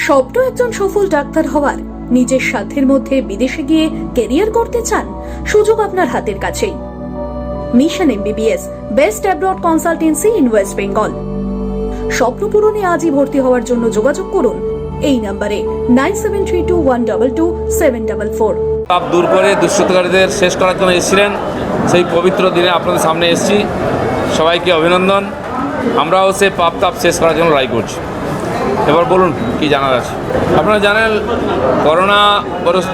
স্বপ্ন একজন সফল ডাক্তার হওয়ার, নিজের সাধ্যের মধ্যে বিদেশে গিয়ে ক্যারিয়ার করতে চান? সুযোগ আপনার হাতের কাছেই। Mission MBBS, best abroad consultancy in West Bengal. স্বপ্ন পূরণে আজই ভর্তি হওয়ার জন্য যোগাযোগ করুন এই নম্বরে 9732122744। পাপ দূর করে দুষ্কৃতকারীদের শেষ করার জন্য এসেছিলেন, সেই পবিত্র দিনে আপনাদের সামনে এসেছি। সবাইকে অভিনন্দন। আমরাও সেই পাপ তাপ শেষ করার জন্য লড়াই করছি। এবার বলুন কি জানার আছে। আপনারা জানেন করোনা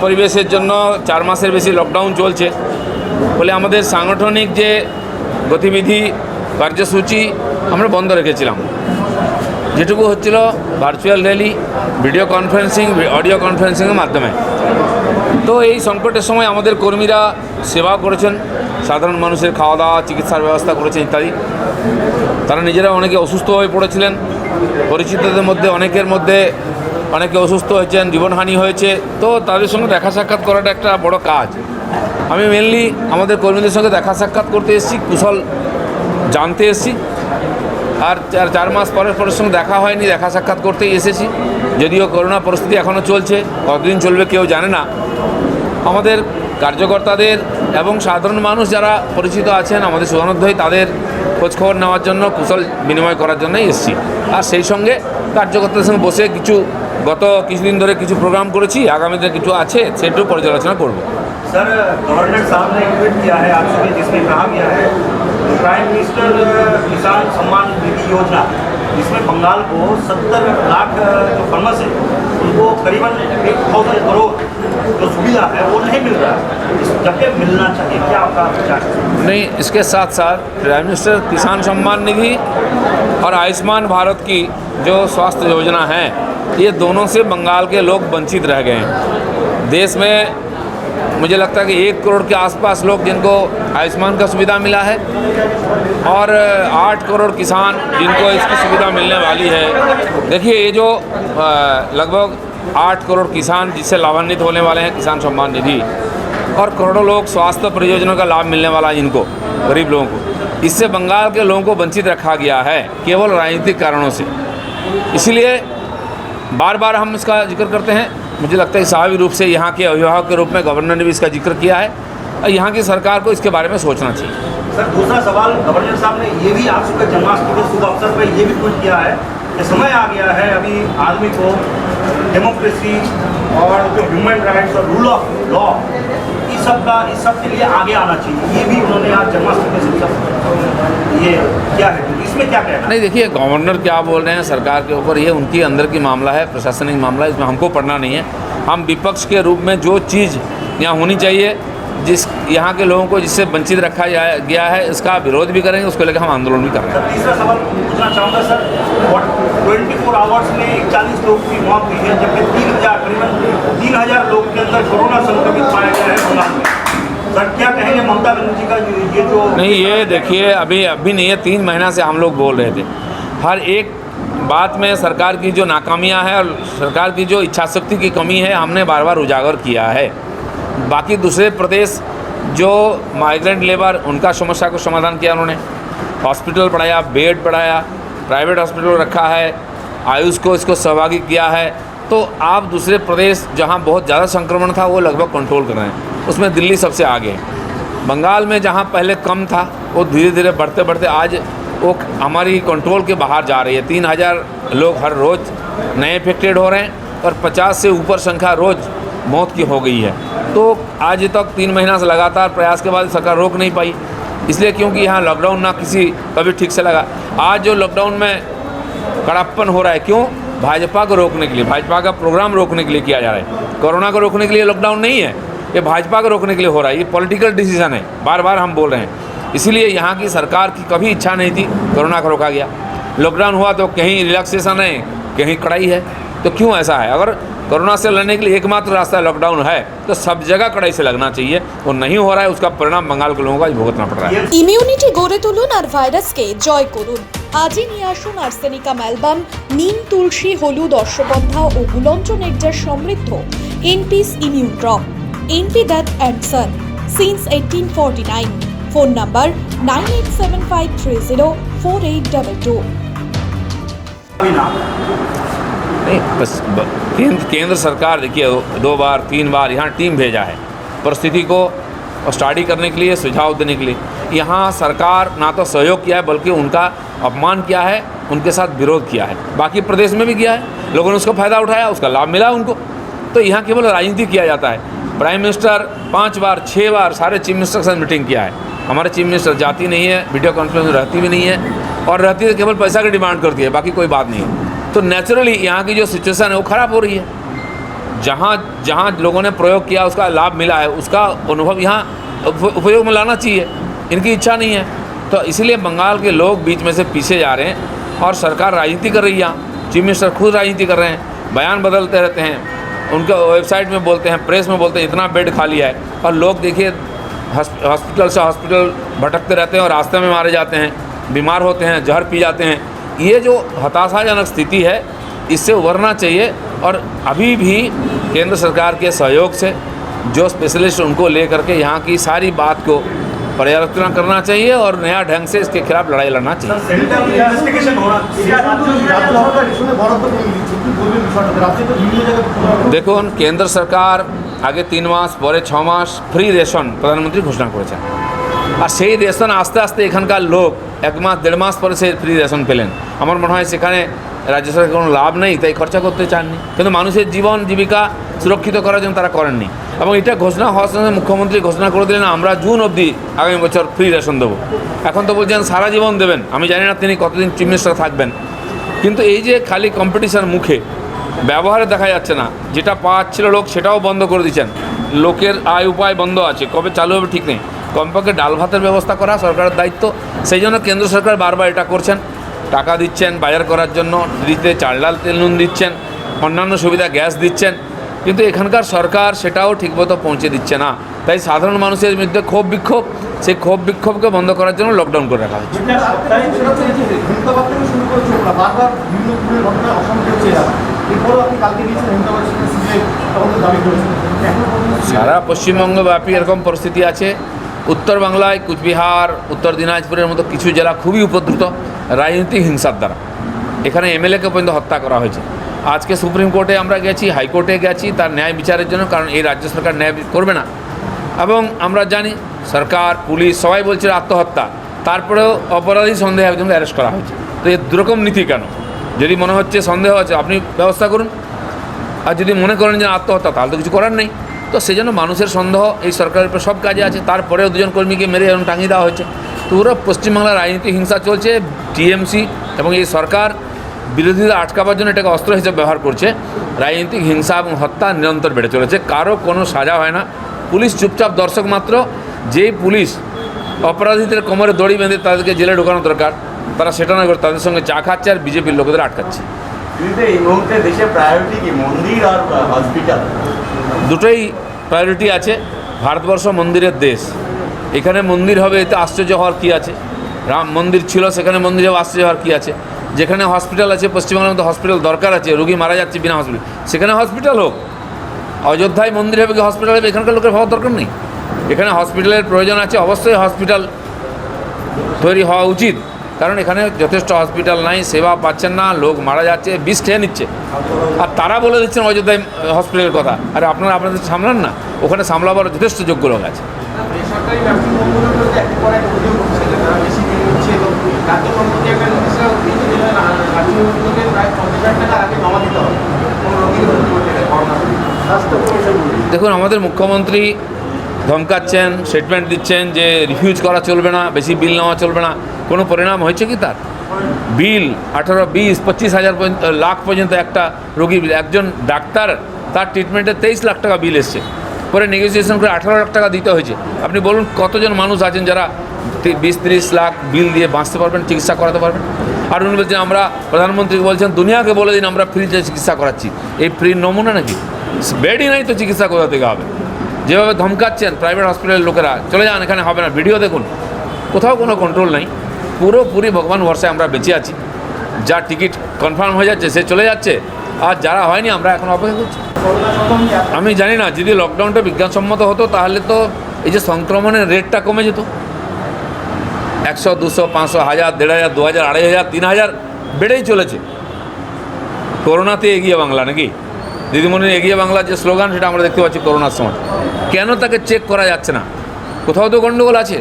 পরিবেশের জন্য 4 মাসের বেশি লকডাউন চলছে বলে আমাদের সাংগঠনিক যে গতিবিধি কার্যসূচি আমরা বন্ধ রেখেছিলাম। যেটুকু হচ্ছিল virtual rally, video conferencing, audio কনফারেন্সিংয়ের মাধ্যমে। তো এই সংকটের সময় আমাদের কর্মীরা সেবা করেছেন, সাধারণ মানুষের খাওয়া দাওয়া, চিকিৎসার ব্যবস্থা করেছেন ইত্যাদি। তারা নিজেরা অনেকে অসুস্থ হয়ে পড়েছিলেন। পরিচিতদের মধ্যে অনেকে অসুস্থ হয়েছেন, জীবনহানি হয়েছে। তো তাদের সঙ্গে দেখা সাক্ষাৎ করাটা একটা বড় কাজ। আমি মেনলি আমাদের কর্মীদের সঙ্গে দেখা সাক্ষাৎ করতে এসেছি, কুশল জানতে এসেছি। আর 4 মাস পরের সঙ্গে দেখা হয়নি, দেখা সাক্ষাৎ করতেই এসেছি। যদিও করোনা পরিস্থিতি এখনও চলছে, কতদিন চলবে কেউ জানে না। আমাদের কার্যকর্তাদের এবং সাধারণ মানুষ যারা পরিচিত আছেন আমাদের সুধানুধ্যায়ী, তাদের খোঁজখবর নেওয়ার জন্য, কুশল বিনিময় করার জন্যই এসেছি। আর সেই সঙ্গে কার্যকর্তাদের সঙ্গে বসে গত কিছুদিন ধরে কিছু প্রোগ্রাম করেছি, আগামীতে কিছু আছে সেটাও পর্যালোচনা করব। सर, गवर्नर साहब ने एक ट्वीट किया है आज सुबह, जिसमें कहा गया है प्राइम मिनिस्टर किसान सम्मान निधि योजना, जिसमें बंगाल को 70 लाख जो फार्मर्स है उनको करीबन 1000 करोड़ जो सुविधा है वो नहीं मिल रहा है, जबकि मिलना चाहिए। क्या आपका विचार है? नहीं, इसके साथ साथ प्राइम मिनिस्टर किसान सम्मान निधि और आयुष्मान भारत की जो स्वास्थ्य योजना है, ये दोनों से बंगाल के लोग वंचित रह गए हैं। देश में मुझे लगता है कि 1 करोड़ के आसपास लोग जिनको आयुष्मान का सुविधा मिला है और 8 करोड़ किसान जिनको इसकी सुविधा मिलने वाली है। देखिए, ये जो लगभग 8 करोड़ किसान जिससे लाभान्वित होने वाले हैं किसान सम्मान निधि, और करोड़ों लोग स्वास्थ्य परियोजनाओं का लाभ मिलने वाला है इनको, गरीब लोगों को, इससे बंगाल के लोगों को वंचित रखा गया है केवल राजनीतिक कारणों से। इसलिए बार बार हम इसका जिक्र करते हैं। मुझे लगता है स्वाभाविक रूप से यहाँ के अभिभावक के रूप में गवर्नर ने भी इसका जिक्र किया है और यहाँ की सरकार को इसके बारे में सोचना चाहिए। सर, दूसरा सवाल, गवर्नर साहब ने ये भी आज सुबह जन्माष्टमी के शुभ अवसर पर ये भी ट्वीट किया है कि समय आ गया है अभी आदमी को डेमोक्रेसी और जो ह्यूमन राइट्स और रूल ऑफ लॉ इस सब के लिए आगे आना चाहिए। ये भी उन्होंने आज जन्माष्टमी के शुभ अवसर, ये क्या है, इसमें क्या कहना? नहीं, देखिए गवर्नर क्या बोल रहे हैं सरकार के ऊपर, ये उनकी अंदर की मामला है, प्रशासनिक मामला है, इसमें हमको पढ़ना नहीं है। हम विपक्ष के रूप में जो चीज़ यहाँ होनी चाहिए, जिस यहाँ के लोगों को जिससे वंचित रखा गया है, इसका विरोध भी करेंगे, उसको लेकर हम आंदोलन भी कर रहे हैं। तीसरा सवाल पूछना चाहूँगा सर, 24 आवर्स में 41 लोगों की मौत हुई है, जबकि करीबन 3000 लोग के अंदर कोरोना संक्रमित पाया गया है बंगाल में। सर, क्या कहेंगे ममता बनर्जी का ये जो? नहीं, ये देखिए अभी नहीं है, 3 महीना से हम लोग बोल रहे थे। हर एक बात में सरकार की जो नाकामियां हैं और सरकार की जो इच्छाशक्ति की कमी है, हमने बार बार उजागर किया है। बाकी दूसरे प्रदेश जो माइग्रेंट लेबर, उनका समस्या को समाधान किया उन्होंने, हॉस्पिटल बढ़ाया, बेड बढ़ाया, प्राइवेट हॉस्पिटल रखा है, आयुष को इसको सहभागी किया है। तो आप दूसरे प्रदेश जहां बहुत ज़्यादा संक्रमण था वो लगभग कंट्रोल कर रहे हैं, उसमें दिल्ली सबसे आगे है। बंगाल में जहां पहले कम था वो धीरे धीरे बढ़ते बढ़ते आज वो हमारी कंट्रोल के बाहर जा रही है। 3000 लोग हर रोज़ नए इफेक्टेड हो रहे हैं और 50 से ऊपर संख्या रोज़ मौत की हो गई है। तो आज तक 3 महीना से लगातार प्रयास के बाद सरकार रोक नहीं पाई, इसलिए क्योंकि यहाँ लॉकडाउन ना कभी ठीक से लगा। आज जो लॉकडाउन में कड़ापन हो रहा है, क्यों? भाजपा को रोकने के लिए, भाजपा का प्रोग्राम रोकने के लिए किया जा रहा है। कोरोना को रोकने के लिए लॉकडाउन नहीं है, ये भाजपा को रोकने के लिए हो रहा है। ये पॉलिटिकल डिसीजन है, बार बार हम बोल रहे हैं। इसीलिए यहाँ की सरकार की कभी इच्छा नहीं थी, कोरोना को रोका गया। लॉकडाउन हुआ तो कहीं रिलैक्सेशन है, कहीं कड़ाई है। तो क्यों ऐसा है? अगर कोरोना से लड़ने के लिए एकमात्र रास्ता लॉकडाउन है तो सब जगह कड़ाई से लगना चाहिए। वो नहीं हो रहा है, उसका परिणाम बंगाल के लोगों को भुगतना पड़ रहा है। ইমিউনিটি গড়ে তুলুন আর ভাইরাসকে জয় করুন। আজই নিয়ে আসুন আর্সেনিকা ম্যালবাম, নিম, তুলসী, হলুদ, অশ্বগন্ধা ও গুলঞ্চ নেকটার সমৃদ্ধ এনপিস immune drop. N P Dutt and son since 1849। Phone number 9875304822। नहीं बस केंद्र सरकार देखिए 2 बार 3 बार यहाँ टीम भेजा है परिस्थिति को स्टडी करने के लिए, सुझाव देने के लिए। यहाँ सरकार ना तो सहयोग किया है बल्कि उनका अपमान किया है, उनके साथ विरोध किया है। बाकी प्रदेश में भी किया है, लोगों ने उसका फ़ायदा उठाया, उसका लाभ मिला उनको। तो यहाँ केवल राजनीति किया जाता है। प्राइम मिनिस्टर 5 बार 6 बार सारे चीफ मिनिस्टर के साथ मीटिंग किया है। हमारे चीफ मिनिस्टर जाती नहीं है, वीडियो कॉन्फ्रेंस में रहती भी नहीं है, और रहती है केवल पैसा की डिमांड करती है, बाकी कोई बात नहीं है। तो नेचुरली यहाँ की जो सिचुएशन है वो ख़राब हो रही है। जहाँ जहाँ लोगों ने प्रयोग किया, उसका लाभ मिला है, उसका अनुभव यहाँ उपयोग में लाना चाहिए। इनकी इच्छा नहीं है, तो इसीलिए बंगाल के लोग बीच में से पीछे जा रहे हैं और सरकार राजनीति कर रही है। चीफ मिनिस्टर खुद राजनीति कर रहे हैं, बयान बदलते रहते हैं, उनके वेबसाइट में बोलते हैं, प्रेस में बोलते हैं इतना बेड खाली है, और लोग देखिए हॉस्पिटल से हॉस्पिटल भटकते रहते हैं और रास्ते में मारे जाते हैं, बीमार होते हैं, जहर पी जाते हैं। ये जो हताशाजनक स्थिति है, इससे उभरना चाहिए। और अभी भी केंद्र सरकार के सहयोग से जो स्पेशलिस्ट उनको लेकर के यहाँ की सारी बात को पर्यालोचना करना चाहिए और नया ढंग से इसके खिलाफ लड़ाई लड़ना चाहिए। দেখুন কেন্দ্র সরকার আগে 3 মাস পরে 6 মাস ফ্রি রেশন প্রধানমন্ত্রী ঘোষণা করেছেন, আর সেই রেশন আস্তে আস্তে এখানকার লোক 1 মাস 1.5 মাস পরে সেই ফ্রি রেশন পেলেন। আমার মনে হয় সেখানে রাজ্য সরকারের কোনো লাভ নেই, তাই খরচা করতে চাননি, কিন্তু মানুষের জীবন জীবিকা সুরক্ষিত করার জন্য তারা করেননি। এবং এটা ঘোষণা হওয়ার সঙ্গে মুখ্যমন্ত্রী ঘোষণা করে দিলেন আমরা জুন অবধি আগামী বছর ফ্রি রেশন দেবো। এখন তো বলছেন সারা জীবন দেবেন, আমি জানি না তিনি কতদিন চিফ মিনিস্টার থাকবেন। কিন্তু এই যে খালি কম্পিটিশন মুখে, ব্যবহারে দেখা যাচ্ছে না, যেটা পাচ্ছিল লোক সেটাও বন্ধ করে দিচ্ছেন। লোকের আয় উপায় বন্ধ আছে, কবে চালু হবে ঠিক নেই। কমপক্ষে ডাল ভাতের ব্যবস্থা করা সরকারের দায়িত্ব, সেই জন্য কেন্দ্র সরকার বারবার এটা করছেন, টাকা দিচ্ছেন বাজার করার জন্য, দিতে চাল ডাল তেল নুন দিচ্ছেন, অন্যান্য সুবিধা গ্যাস দিচ্ছেন, কিন্তু এখানকার সরকার সেটাও ঠিকমতো পৌঁছে দিচ্ছে না। তাই সাধারণ মানুষের মধ্যে ক্ষোভ বিক্ষোভ, সেই ক্ষোভ বিক্ষোভকে বন্ধ করার জন্য লকডাউন করে রাখা হয়েছে। সারা পশ্চিমবঙ্গব্যাপী এরকম পরিস্থিতি আছে। উত্তর বাংলায় কুচবিহার, উত্তর দিনাজপুরের মতো কিছু জেলা খুবই উপদ্রুত রাজনৈতিক হিংসার দ্বারা। এখানে এমএলএকে পর্যন্ত হত্যা করা হয়েছে। আজকে সুপ্রিম কোর্টে আমরা গেছি, হাইকোর্টে গেছি তার ন্যায় বিচারের জন্য, কারণ এই রাজ্য সরকার ন্যায় করবে না। এবং আমরা জানি সরকার, পুলিশ সবাই বলছে আত্মহত্যা, তারপরেও অপরাধী সন্দেহে একজনকে অ্যারেস্ট করা হয়েছে। তো এর দুরকম নীতি কেন? যদি মনে হচ্ছে সন্দেহ আছে আপনি ব্যবস্থা করুন, আর যদি মনে করেন যে আত্মহত্যা তাহলে তো কিছু করার নেই। তো সেই জন্য মানুষের সন্দেহ এই সরকারের উপর সব কাজে আছে। তারপরেও 2 জন কর্মীকে মেরে এখন টাঙিয়ে দেওয়া হয়েছে। তো পুরো পশ্চিমবাংলার রাজনীতিক হিংসা চলছে। টিএমসি এবং এই সরকার বিরোধীদের আটকাবার জন্য এটাকে অস্ত্র হিসেবে ব্যবহার করছে। রাজনৈতিক হিংসা এবং হত্যা নিরন্তর বেড়ে চলেছে, কারো কোনো সাজা হয় না। পুলিশ চুপচাপ দর্শক মাত্র। যেই পুলিশ অপরাধীদের কোমরে দড়ি বেঁধে তাদেরকে জেলে ঢোকানো দরকার, তারা সেটা না করে তাদের সঙ্গে চা খাচ্ছে আর বিজেপির লোকেদের আটকাচ্ছে। এই মুহূর্তে দেশের প্রায়োরিটি কি, মন্দির আর হসপিটাল? দুটোই প্রায়োরিটি আছে। ভারতবর্ষ মন্দিরের দেশ, এখানে মন্দির হবে এতে আশ্চর্য হওয়ার কী আছে? রাম মন্দির ছিল, সেখানে মন্দির হবে আশ্চর্য হওয়ার কী আছে? যেখানে হসপিটাল আছে, পশ্চিমবঙ্গের মধ্যে হসপিটাল দরকার আছে, রোগী মারা যাচ্ছে বিনা হসপিটাল, সেখানে হসপিটাল হোক। অযোধ্যায় মন্দির হবে কি হসপিটাল হবে, এখানকার লোকের ভাবার দরকার নেই। এখানে হসপিটালের প্রয়োজন আছে, অবশ্যই হসপিটাল তৈরি হওয়া উচিত, কারণ এখানে যথেষ্ট হসপিটাল নাই, সেবা পাচ্ছেন না, লোক মারা যাচ্ছে, বিষ খেয়ে নিচ্ছে। আর তারা বলে দিচ্ছেন অযোধ্যায় হসপিটালের কথা। আরে আপনারা আপনাদের সামলান না, ওখানে সামলাবার যথেষ্ট যোগ্য লোক আছে। দেখুন, আমাদের মুখ্যমন্ত্রী ধমকাচ্ছেন, স্টেটমেন্ট দিচ্ছেন যে রিফিউজ করা চলবে না, বেশি বিল নেওয়া চলবে না। কোনো পরিণাম হয়েছে কি তার? বিল 18, 20, 25 হাজার লাখ পর্যন্ত একটা রোগী, একজন ডাক্তার তার ট্রিটমেন্টে 23 লাখ টাকা বিল এসছে, পরে নেগোসিয়েশন করে 18 লাখ টাকা দিতে হয়েছে। আপনি বলুন কতজন মানুষ আছেন যারা 20-30 লাখ বিল দিয়ে বাঁচতে পারবেন, চিকিৎসা করাতে পারবেন? আর উনি বলছেন, আমরা প্রধানমন্ত্রীকে বলছেন দুনিয়াকে বলে দিন আমরা ফ্রিতে চিকিৎসা করাচ্ছি। এই ফ্রির নমুনা নাকি? বেডই নাই তো চিকিৎসা কোথা থেকে হবে? যেভাবে ধমকাচ্ছেন প্রাইভেট হসপিটালের লোকেরা, চলে যান এখানে হবে না, ভিডিও দেখুন, কোথাও কোনো কন্ট্রোল নাই। পুরোপুরি ভগবান ভরসায় আমরা বেঁচে আছি। যা টিকিট কনফার্ম হয়ে যাচ্ছে সে চলে যাচ্ছে, আর যারা হয়নি আমরা এখন অপেক্ষা করছি। আমি জানি না, যদি লকডাউনটা বিজ্ঞানসম্মত হতো তাহলে তো এই যে সংক্রমণের রেটটা কমে যেত। 100, 200, 500, 1000, 1500, 2000, 2500, 3000 বেড়েই চলেছে। করোনাতে এগিয়ে বাংলা নাকি দিদিমণির এগিয়ে বাংলা যে স্লোগান সেটা আমরা দেখতে পাচ্ছি করোনার সময়। কেন তাকে চেক করা যাচ্ছে না? কোথাও তো গণ্ডগোল আছে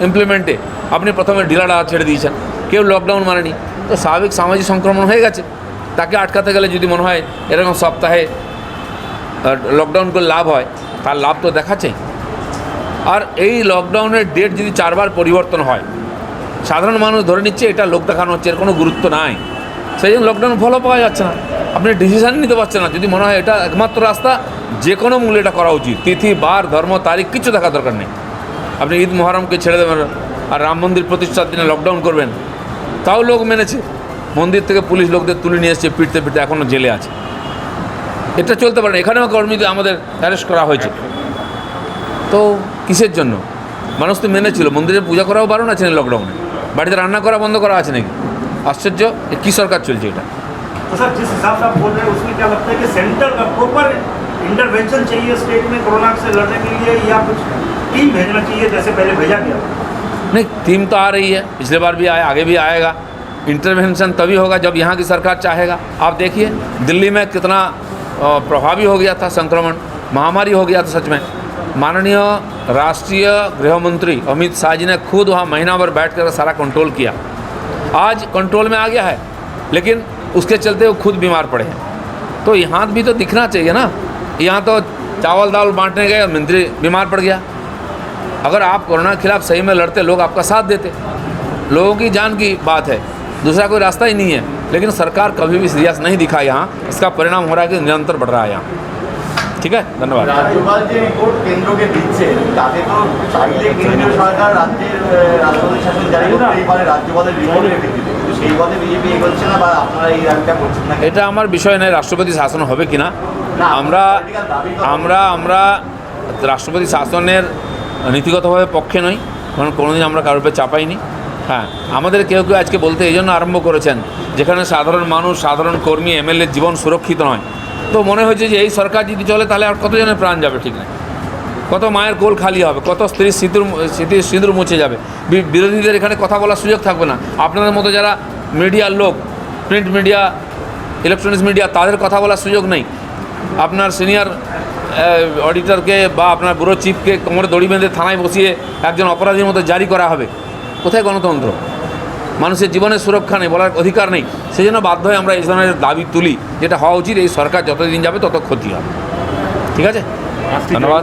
ইমপ্লিমেন্টে। আপনি প্রথমে ঢিলাটা ছেড়ে দিয়েছেন, কেউ লকডাউন মানেনি, তো স্বাভাবিক সামাজিক সংক্রমণ হয়ে গেছে। তাকে আটকাতে গেলে যদি মনে হয় এরকম সপ্তাহে লকডাউন করে লাভ হয়, তার লাভ তো দেখাচ্ছে। আর এই লকডাউনের ডেট যদি 4 বার পরিবর্তন হয়, সাধারণ মানুষ ধরে নিচ্ছে এটা লোক দেখানো হচ্ছে, এর কোনো গুরুত্ব নাই, সেই জন্য লকডাউন ফলো পাওয়া যাচ্ছে না। আপনি ডিসিশান নিতে পারছেন না। যদি মনে হয় এটা একমাত্র রাস্তা, যে কোনো মূল্যে এটা করা উচিত। তিথি, বার, ধর্ম, তারিখ কিছু দেখার দরকার নেই। আপনি ঈদ মহরমকে ছেড়ে দেবেন আর রাম মন্দির প্রতিষ্ঠার দিনে লকডাউন করবেন, তাও লোক মেনেছে। মন্দির থেকে পুলিশ লোকদের তুলে নিয়ে এসছে পিটতে পিটতে, এখনও জেলে আছে। এটা চলতে পারে না। এখানেও কর্মীদের আমাদের অ্যারেস্ট করা হয়েছে। তো কিসের জন্য? মানুষ তো মেনেছিল। মন্দিরে পূজা করাও বারণ আছে না লকডাউনে, বাড়িতে রান্না করা বন্ধ করা আছে নাকি? আশ্চর্য, কী সরকার চলছে এটা? तो सर जिस हिसाब से आप बोल रहे हैं उसमें क्या लगता है कि सेंटर का प्रॉपर इंटरवेंशन चाहिए स्टेट में कोरोना से लड़ने के लिए, या कुछ टीम भेजना चाहिए जैसे पहले भेजा गया? नहीं, टीम तो आ रही है, पिछले बार भी आया, आगे भी आएगा। इंटरवेंशन तभी होगा जब यहाँ की सरकार चाहेगा। आप देखिए दिल्ली में कितना प्रभावी हो गया था संक्रमण, महामारी हो गया था सच में। माननीय राष्ट्रीय गृह मंत्री अमित शाह जी ने खुद वहाँ महीना भर बैठ कर सारा कंट्रोल किया। आज कंट्रोल में आ गया है, लेकिन उसके चलते वो खुद बीमार पड़े हैं। तो यहाँ भी तो दिखना चाहिए ना। यहाँ तो चावल दाल बांटने गए और मंत्री बीमार पड़ गया। अगर आप कोरोना के खिलाफ सही में लड़ते, लोग आपका साथ देते। लोगों की जान की बात है, दूसरा कोई रास्ता ही नहीं है। लेकिन सरकार कभी भी सीरियस नहीं दिखा यहाँ। इसका परिणाम हो रहा है कि निरंतर बढ़ रहा है यहाँ। ঠিক আছে, ধন্যবাদ। রাজ্যপাল যে রিপোর্ট কেন্দ্রকে দিচ্ছে, তাতে তো চাইলে কেন্দ্রীয় সরকার রাজ্যের রাষ্ট্রপতি শাসন জারি করতেই পারে রাজ্যপালের রিপোর্টের ভিত্তিতে, কিন্তু সেই পথে বিজেপি এগোচ্ছে না, বা আপনারা এই দাবিটা করছেন না? এটা আমার বিষয় নয় রাষ্ট্রপতি শাসন হবে কিনা। আমরা আমরা আমরা রাষ্ট্রপতি শাসনের নীতিগতভাবে পক্ষে নই, কারণ কোনোদিন আমরা কারোর উপরে চাপাইনি। হ্যাঁ, আমাদের কেউ কেউ আজকে বলতে এই জন্য আরম্ভ করেছেন যেখানে সাধারণ মানুষ, সাধারণ কর্মী, এমএলএ জীবন সুরক্ষিত নয়। তো মনে হয়েছে যে এই সরকার যদি চলে তাহলে আর কতজনের প্রাণ যাবে ঠিক নেই, কত মায়ের কোল খালি হবে, কত স্ত্রীর সিঁদুর মুছে যাবে, বিরোধীদের এখানে কথা বলার সুযোগ থাকবে না। আপনাদের মতো যারা মিডিয়ার লোক, প্রিন্ট মিডিয়া, ইলেকট্রনিক্স মিডিয়া, তাদের কথা বলার সুযোগ নেই। আপনার সিনিয়র অডিটরকে বা আপনার ব্যুরো চিফকে কোমরে দড়ি বেঁধে থানায় বসিয়ে একজন অপরাধীর মতো জারি করা হবে। কোথায় গণতন্ত্র? মানুষের জীবনের সুরক্ষা নেই, বলার অধিকার নেই। সেই জন্য বাধ্য হয়ে আমরা এই ধরনের দাবি তুলি, যেটা হওয়া উচিত। এই সরকার যতদিন যাবে তত ক্ষতি হবে। ঠিক আছে, ধন্যবাদ।